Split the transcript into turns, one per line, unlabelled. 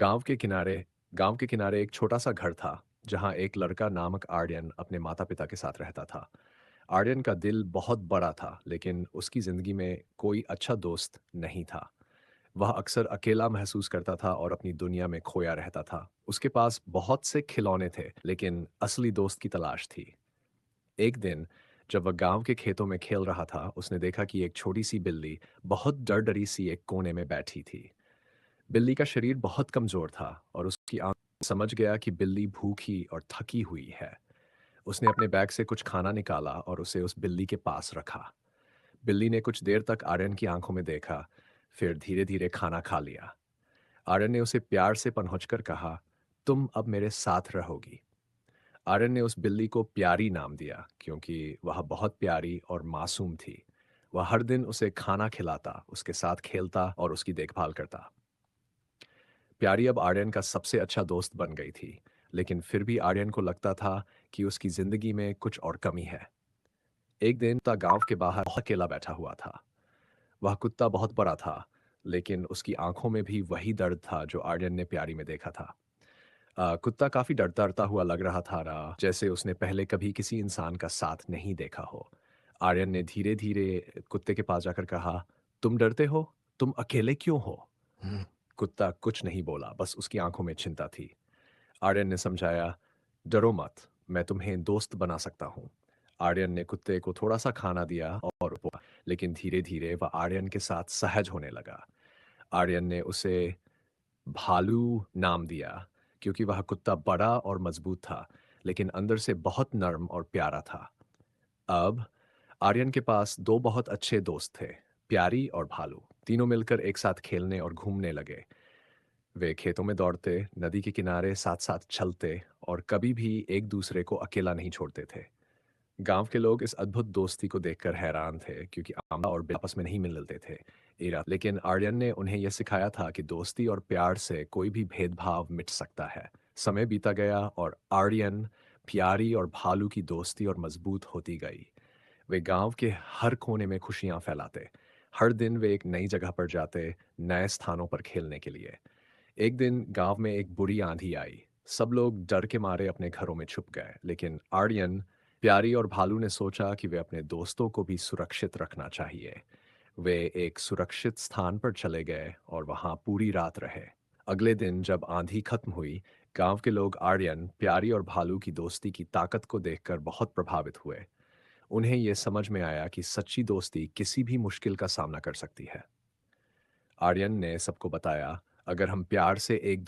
गांव के किनारे एक छोटा सा घर था जहां एक लड़का नामक आर्यन अपने माता पिता के साथ रहता था। आर्यन का दिल बहुत बड़ा था, लेकिन उसकी जिंदगी में कोई अच्छा दोस्त नहीं था। वह अक्सर अकेला महसूस करता था और अपनी दुनिया में खोया रहता था। उसके पास बहुत से खिलौने थे, लेकिन असली दोस्त की तलाश थी। एक दिन जब वह गांव के खेतों में खेल रहा था, उसने देखा कि एक छोटी सी बिल्ली बहुत डर डरी सी एक कोने में बैठी थी। बिल्ली का शरीर बहुत कमजोर था और उसकी आंख समझ गया कि बिल्ली भूखी और थकी हुई है। उसने अपने बैग से कुछ खाना निकाला और उसे उस बिल्ली के पास रखा। बिल्ली ने कुछ देर तक आर्यन की आंखों में देखा, फिर धीरे धीरे खाना खा लिया। आर्यन ने उसे प्यार से पनहुचकर कहा, तुम अब मेरे साथ रहोगी। आर्यन ने उस बिल्ली को प्यारी नाम दिया, क्योंकि वह बहुत प्यारी और मासूम थी। वह हर दिन उसे खाना खिलाता, उसके साथ खेलता और उसकी देखभाल करता। प्यारी अब आर्यन का सबसे अच्छा दोस्त बन गई थी, लेकिन फिर भी आर्यन को लगता था कि उसकी जिंदगी में कुछ और कमी है। एक दिन कुत्ता गांव के बाहर बहुत अकेला बैठा हुआ था। वह कुत्ता बहुत बड़ा था, लेकिन उसकी आंखों में भी वही दर्द था जो आर्यन ने प्यारी में देखा था। कुत्ता काफी डरता डरता हुआ लग रहा था, जैसे उसने पहले कभी किसी इंसान का साथ नहीं देखा हो। आर्यन ने धीरे धीरे कुत्ते के पास जाकर कहा, तुम डरते हो? तुम अकेले क्यों हो? कुत्ता कुछ नहीं बोला, बस उसकी आंखों में चिंता थी। आर्यन ने समझाया, डरो मत, मैं तुम्हें दोस्त बना सकता हूँ। आर्यन ने कुत्ते को थोड़ा सा खाना दिया और लेकिन धीरे धीरे वह आर्यन के साथ सहज होने लगा। आर्यन ने उसे भालू नाम दिया, क्योंकि वह कुत्ता बड़ा और मजबूत था, लेकिन अंदर से बहुत नर्म और प्यारा था। अब आर्यन के पास दो बहुत अच्छे दोस्त थे, प्यारी और भालू। तीनों मिलकर एक साथ खेलने और घूमने लगे। वे खेतों में दौड़ते, नदी के किनारे साथ साथ चलते और कभी भी एक दूसरे को अकेला नहीं छोड़ते थे। गांव के लोग इस अद्भुत दोस्ती को देखकर हैरान थे, क्योंकि आमला और बिल्ली आपस में नहीं मिलते थे। इरा लेकिन आर्यन ने उन्हें यह सिखाया था कि दोस्ती और प्यार से कोई भी भेदभाव मिट सकता है। समय बीता गया और आर्यन, प्यारी और भालू की दोस्ती और मजबूत होती गई। वे गांव के हर कोने में खुशियां फैलाते। हर दिन वे एक नई जगह पर जाते, नए स्थानों पर खेलने के लिए। एक दिन गांव में एक बुरी आंधी आई। सब लोग डर के मारे अपने घरों में छुप गए, लेकिन आर्यन, प्यारी और भालू ने सोचा कि वे अपने दोस्तों को भी सुरक्षित रखना चाहिए। वे एक सुरक्षित स्थान पर चले गए और वहां पूरी रात रहे। अगले दिन जब आंधी खत्म हुई, गांव के लोग आर्यन, प्यारी और भालू की दोस्ती की ताकत को देखकर बहुत प्रभावित हुए। उन्हें यह समझ में आया कि सच्ची दोस्ती किसी भी मुश्किल का सामना कर सकती है। आर्यन ने सबको बताया, अगर हम प्यार से एक